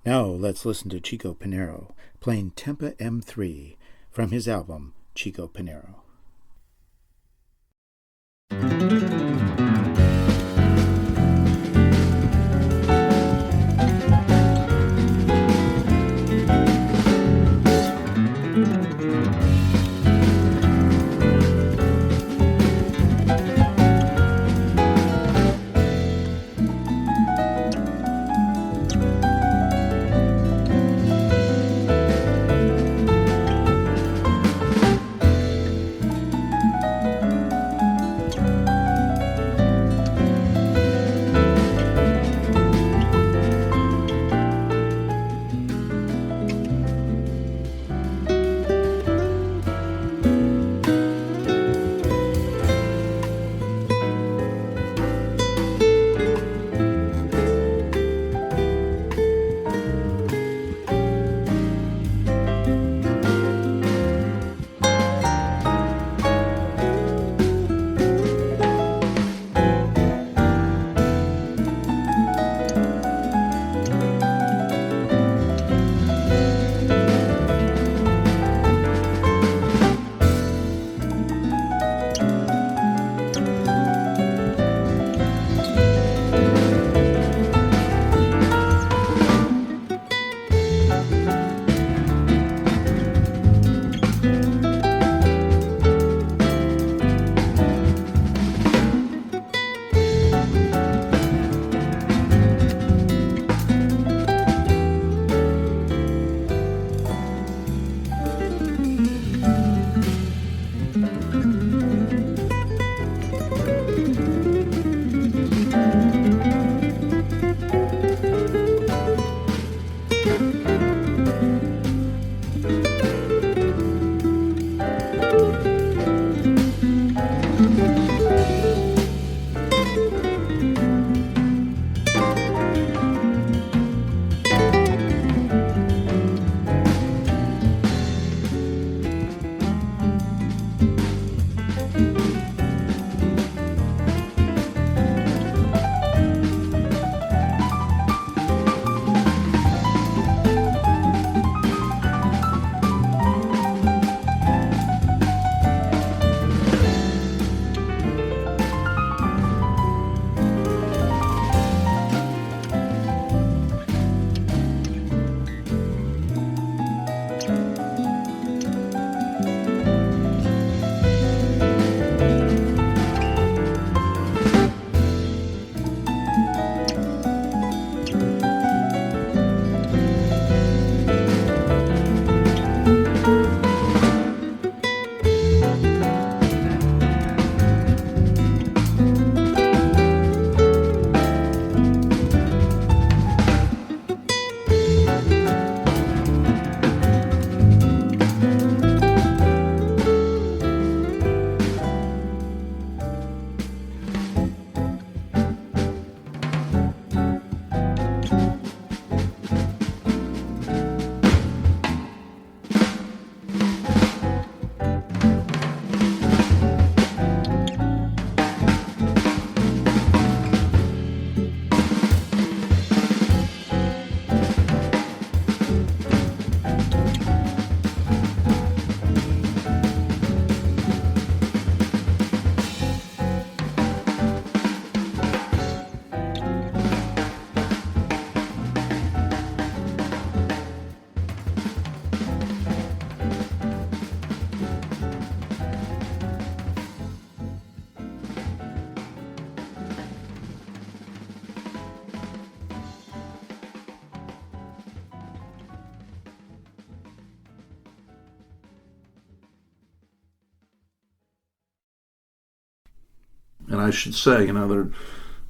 Now let's listen to Chico Pinero playing Tempa M3 from his album Chico Pinero. And I should say,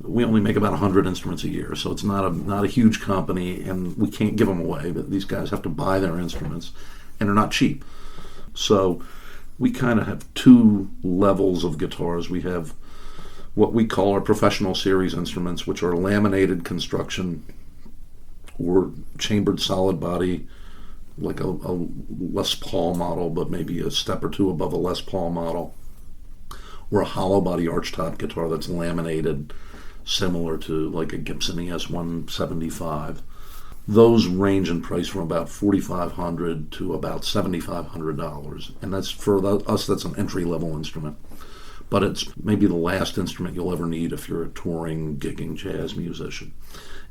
we only make about 100 instruments a year, so it's not a huge company, and we can't give them away. But these guys have to buy their instruments, and they're not cheap. So we kind of have two levels of guitars. We have what we call our professional series instruments, which are laminated construction or chambered solid body, like a Les Paul model, but maybe a step or two above a Les Paul model, or a hollow body archtop guitar that's laminated, similar to like a Gibson ES-175. Those range in price from about $4,500 to about $7,500, and that's for us. That's an entry-level instrument, but it's maybe the last instrument you'll ever need if you're a touring, gigging jazz musician.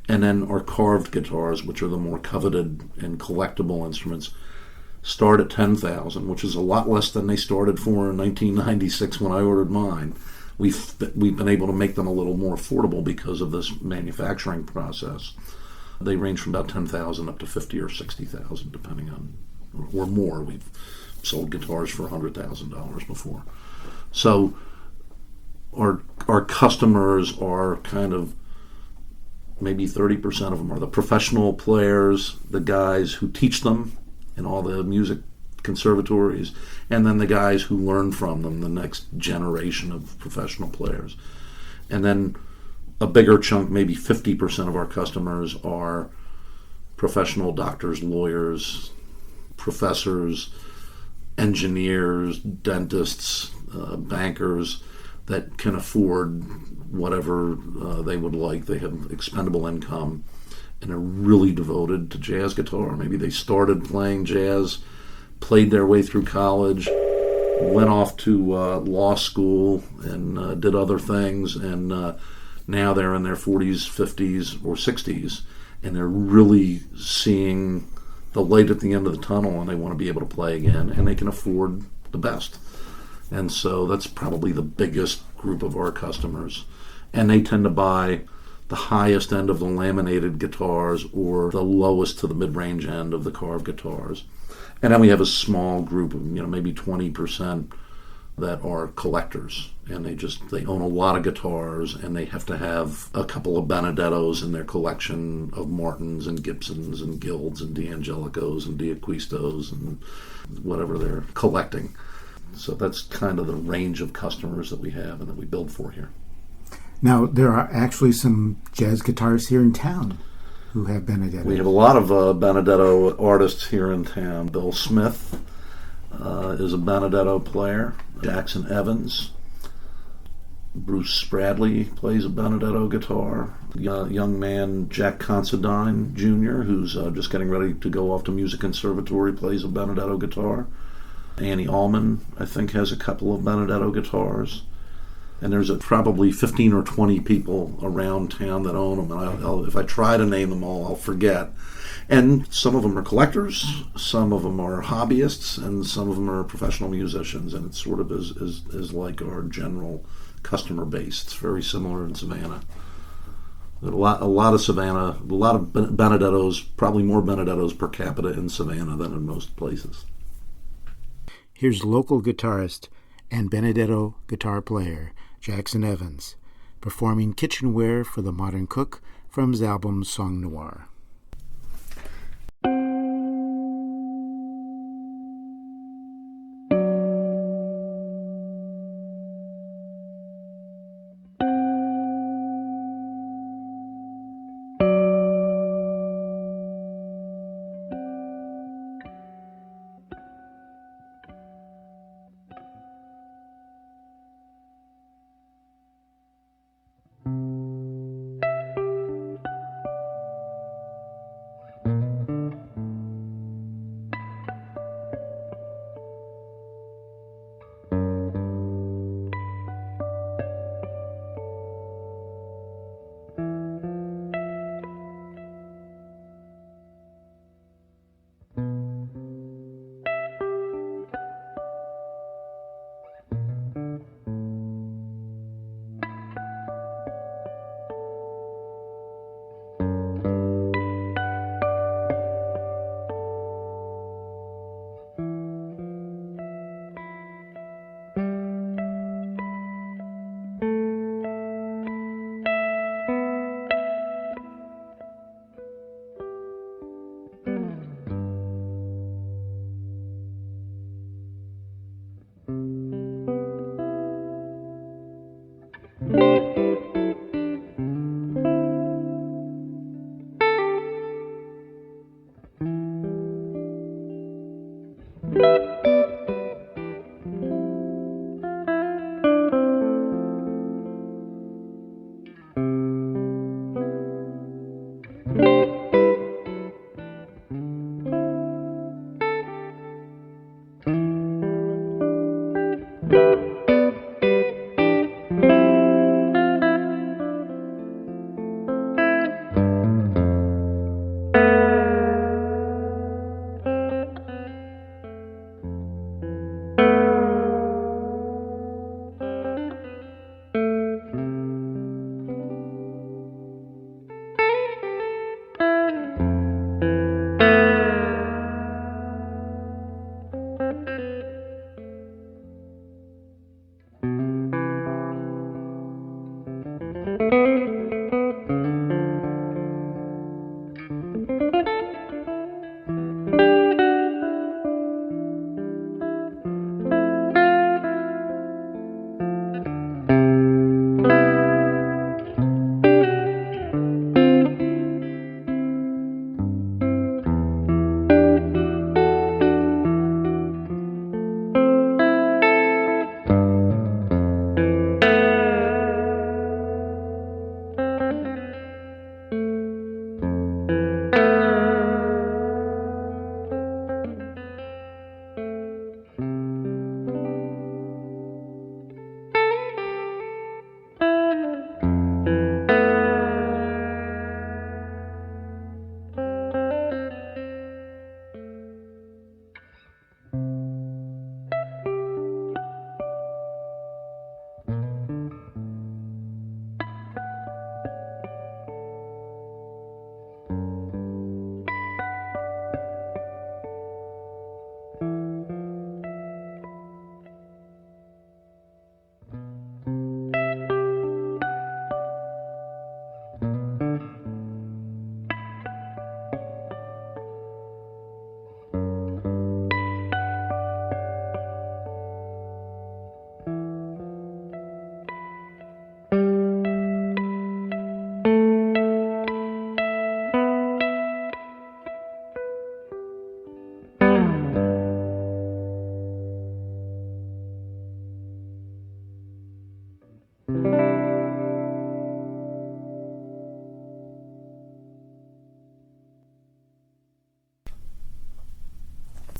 And then our carved guitars, which are the more coveted and collectible instruments, start at $10,000, which is a lot less than they started for in 1996 when I ordered mine. We've been able to make them a little more affordable because of this manufacturing process. They range from about $10,000 up to $50,000 or $60,000, depending on, or more. We've sold guitars for $100,000 before. So our customers are kind of, maybe 30% of them are the professional players, the guys who teach them in all the music conservatories, and then the guys who learn from them, the next generation of professional players. And then a bigger chunk, maybe 50% of our customers are professional doctors, lawyers, professors, engineers, dentists, bankers that can afford whatever they would like. They have expendable income and are really devoted to jazz guitar. Maybe they started playing jazz, played their way through college, went off to law school and did other things, and now they're in their 40s, 50s, or 60s, and they're really seeing the light at the end of the tunnel, and they want to be able to play again, and they can afford the best. And so that's probably the biggest group of our customers. And they tend to buy the highest end of the laminated guitars or the lowest to the mid-range end of the carved guitars. And then we have a small group of, maybe 20% that are collectors, and they own a lot of guitars, and they have to have a couple of Benedettos in their collection of Martins and Gibsons and Guilds and D'Angelicos and D'Acquistos and whatever they're collecting. So that's kind of the range of customers that we have and that we build for here. Now, there are actually some jazz guitarists here in town who have Benedetto. We have a lot of Benedetto artists here in town. Bill Smith is a Benedetto player. Jackson Evans. Bruce Spradley plays a Benedetto guitar. Young man Jack Considine Jr., who's just getting ready to go off to Music Conservatory, plays a Benedetto guitar. Annie Allman, I think, has a couple of Benedetto guitars. And there's probably 15 or 20 people around town that own them. And if I try to name them all, I'll forget. And some of them are collectors, some of them are hobbyists, and some of them are professional musicians. And it sort of is like our general customer base. It's very similar in Savannah. There are a lot of Savannah, a lot of Benedettos, probably more Benedettos per capita in Savannah than in most places. Here's local guitarist and Benedetto guitar player Jackson Evans performing Kitchenware for the Modern Cook from his album Song Noir.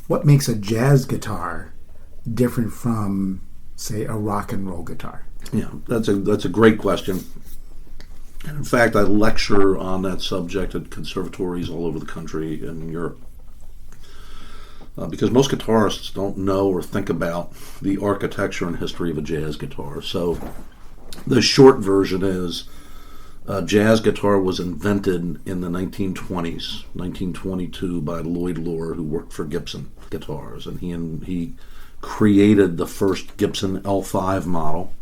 What makes a jazz guitar different from, say, a rock and roll guitar? Yeah, that's a great question. And in fact, I lecture on that subject at conservatories all over the country and in Europe. Because most guitarists don't know or think about the architecture and history of a jazz guitar. So the short version is jazz guitar was invented in the 1920s, 1922, by Lloyd Loar, who worked for Gibson Guitars. And he created the first Gibson L5 model,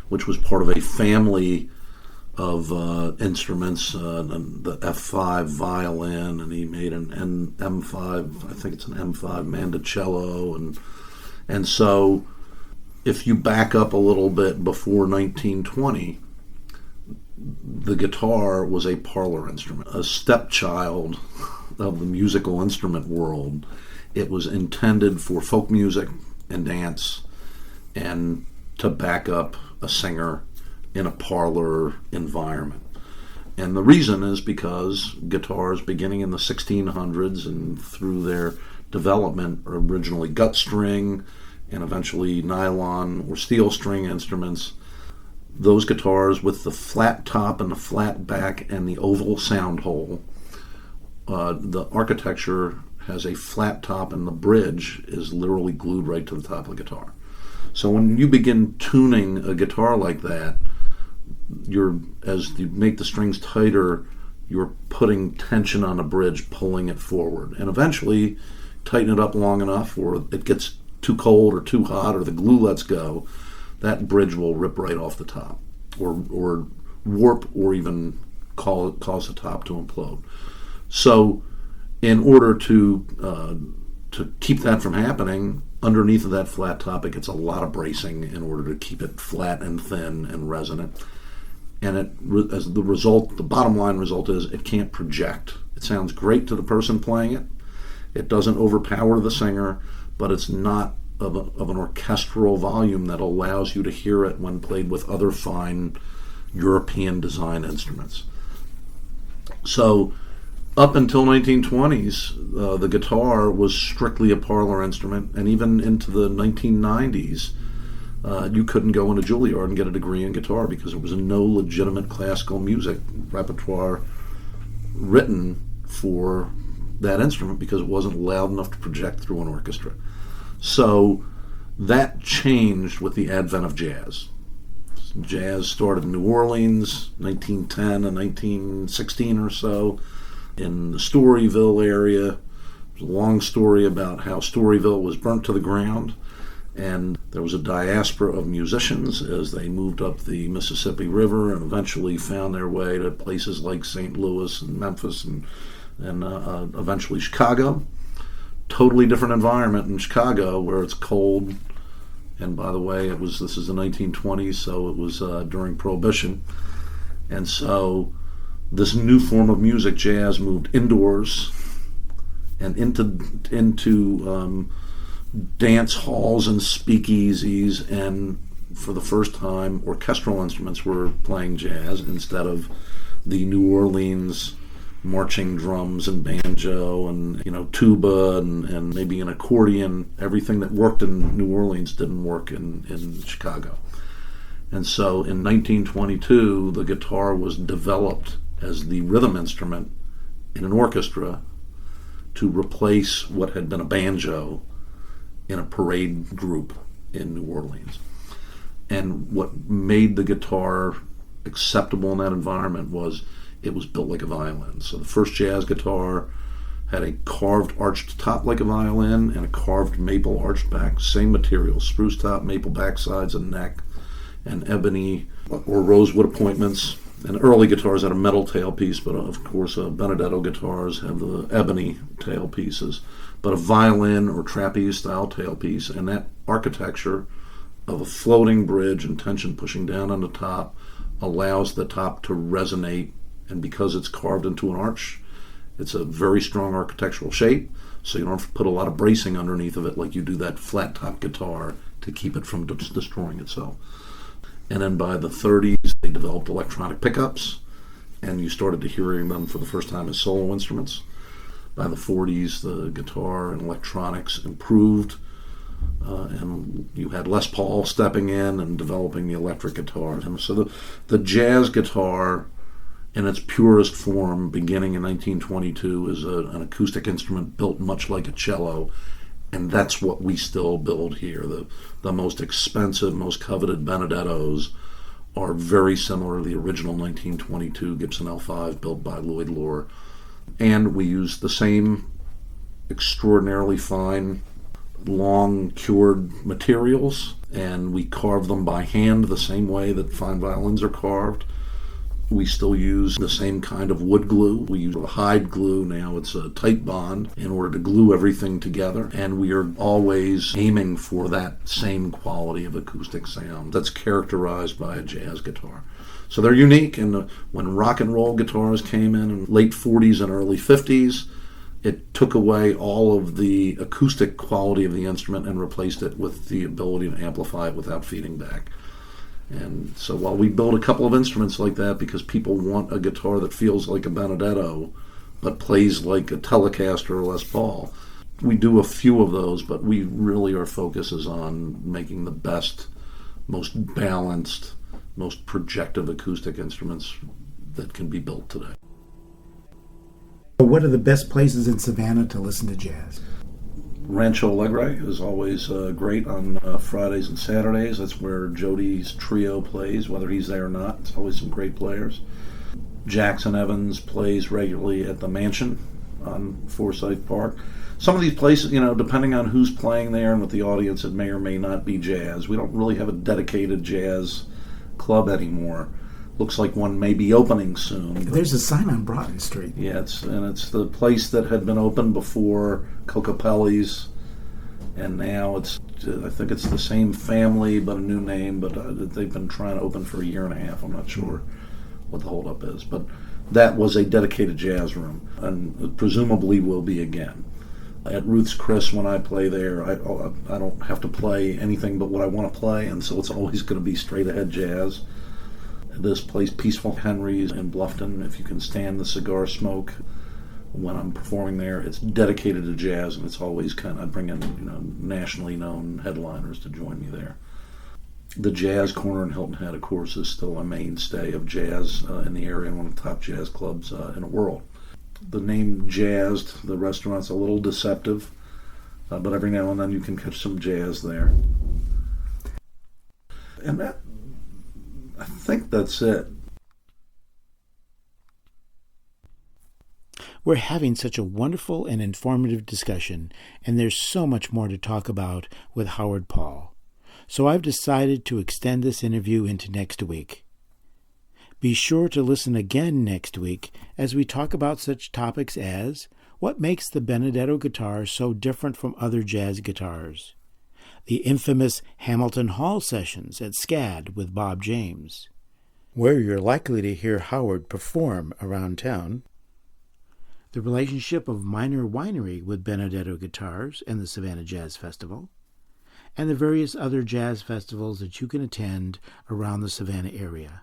which was part of a family of instruments, the F5 violin, and he made an M5, I think it's an M5 mandocello, and so if you back up a little bit before 1920, the guitar was a parlor instrument, a stepchild of the musical instrument world. It was intended for folk music and dance and to back up a singer in a parlor environment. And the reason is because guitars beginning in the 1600s and through their development are originally gut string and eventually nylon or steel string instruments. Those guitars with the flat top and the flat back and the oval sound hole, the architecture has a flat top and the bridge is literally glued right to the top of the guitar. So when you begin tuning a guitar like that, as you make the strings tighter, you're putting tension on the bridge, pulling it forward. And eventually, tighten it up long enough, or it gets too cold or too hot, or the glue lets go, that bridge will rip right off the top, or warp, or even cause the top to implode. So, in order to keep that from happening, underneath of that flat top, it gets a lot of bracing in order to keep it flat and thin and resonant. And as the result, the bottom line result is it can't project. It sounds great to the person playing it. It doesn't overpower the singer, but it's not of an orchestral volume that allows you to hear it when played with other fine European design instruments. So up until 1920s, the guitar was strictly a parlor instrument, and even into the 1990s, you couldn't go into Juilliard and get a degree in guitar because there was no legitimate classical music repertoire written for that instrument because it wasn't loud enough to project through an orchestra. So that changed with the advent of jazz. Jazz started in New Orleans, 1910 and 1916 or so, in the Storyville area. There's a long story about how Storyville was burnt to the ground, and there was a diaspora of musicians as they moved up the Mississippi River and eventually found their way to places like St. Louis and Memphis and eventually Chicago. Totally different environment in Chicago where it's cold. And by the way, this is the 1920s, so it was during Prohibition. And so this new form of music, jazz, moved indoors and into dance halls and speakeasies, and for the first time, orchestral instruments were playing jazz instead of the New Orleans marching drums and banjo and tuba and maybe an accordion. Everything that worked in New Orleans didn't work in Chicago. And so in 1922, the guitar was developed as the rhythm instrument in an orchestra to replace what had been a banjo in a parade group in New Orleans. And what made the guitar acceptable in that environment was it was built like a violin. So the first jazz guitar had a carved arched top like a violin and a carved maple arched back, same material, spruce top, maple backsides and neck, and ebony or rosewood appointments. And early guitars had a metal tailpiece, but of course Benedetto guitars have the ebony tailpieces. But a violin or trapeze style tailpiece, and that architecture of a floating bridge and tension pushing down on the top allows the top to resonate, and because it's carved into an arch, it's a very strong architectural shape, so you don't have to put a lot of bracing underneath of it like you do that flat top guitar to keep it from destroying itself. And then by the 30s, they developed electronic pickups, and you started to hearing them for the first time as solo instruments. By the 40s, the guitar and electronics improved, and you had Les Paul stepping in and developing the electric guitar. And so the jazz guitar, in its purest form, beginning in 1922, is an acoustic instrument built much like a cello, and that's what we still build here. The most expensive, most coveted Benedettos are very similar to the original 1922 Gibson L5 built by Lloyd Loar. And we use the same extraordinarily fine, long cured materials, and we carve them by hand the same way that fine violins are carved. We still use the same kind of wood glue. We use a hide glue now. It's a tight bond in order to glue everything together. And we are always aiming for that same quality of acoustic sound that's characterized by a jazz guitar. So they're unique. And when rock and roll guitars came in late 40s and early 50s, it took away all of the acoustic quality of the instrument and replaced it with the ability to amplify it without feeding back. And so while we build a couple of instruments like that because people want a guitar that feels like a Benedetto but plays like a Telecaster or Les Paul, we do a few of those, but we really, our focus is on making the best, most balanced, most projective acoustic instruments that can be built today. What are the best places in Savannah to listen to jazz? Rancho Alegre is always great on Fridays and Saturdays. That's where Jody's trio plays, whether he's there or not. It's always some great players. Jackson Evans plays regularly at the Mansion on Forsyth Park. Some of these places, depending on who's playing there and with the audience, it may or may not be jazz. We don't really have a dedicated jazz club anymore. Looks like one may be opening soon. There's a sign on Broughton Street. Yeah, it's the place that had been open before Cocapelli's, and now I think it's the same family but a new name, but they've been trying to open for a year and a half. I'm not sure what the holdup is, but that was a dedicated jazz room, and presumably will be again. At Ruth's Chris, when I play there, I don't have to play anything but what I want to play, and so it's always going to be straight ahead jazz. This place, Peaceful Henry's in Bluffton, if you can stand the cigar smoke when I'm performing there, it's dedicated to jazz, and it's always I bring in nationally known headliners to join me there. The Jazz Corner in Hilton Head, of course, is still a mainstay of jazz in the area and one of the top jazz clubs in the world. The name Jazzed, the restaurant's a little deceptive, but every now and then you can catch some jazz there. And I think that's it. We're having such a wonderful and informative discussion, and there's so much more to talk about with Howard Paul. So I've decided to extend this interview into next week. Be sure to listen again next week as we talk about such topics as what makes the Benedetto guitar so different from other jazz guitars, the infamous Hamilton Hall sessions at SCAD with Bob James, where you're likely to hear Howard perform around town, the relationship of Minor Winery with Benedetto guitars and the Savannah Jazz Festival, and the various other jazz festivals that you can attend around the Savannah area.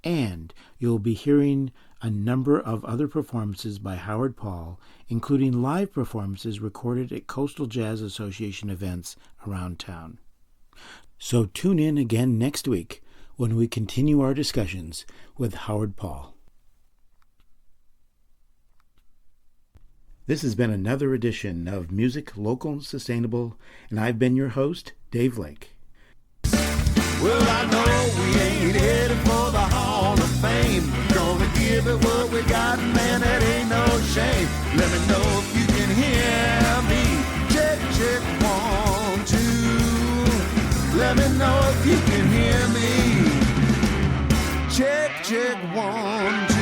And you'll be hearing a number of other performances by Howard Paul, including live performances recorded at Coastal Jazz Association events around town. So tune in again next week when we continue our discussions with Howard Paul. This has been another edition of Music Local and Sustainable, and I've been your host, Dave Lake. Well, I know we ain't headed for the Hall of Fame. Gonna give it what we got, man, that ain't no shame. Let me know if you can hear me. Check, check, 1, 2. Let me know if you can hear me. Check, check, 1, 2.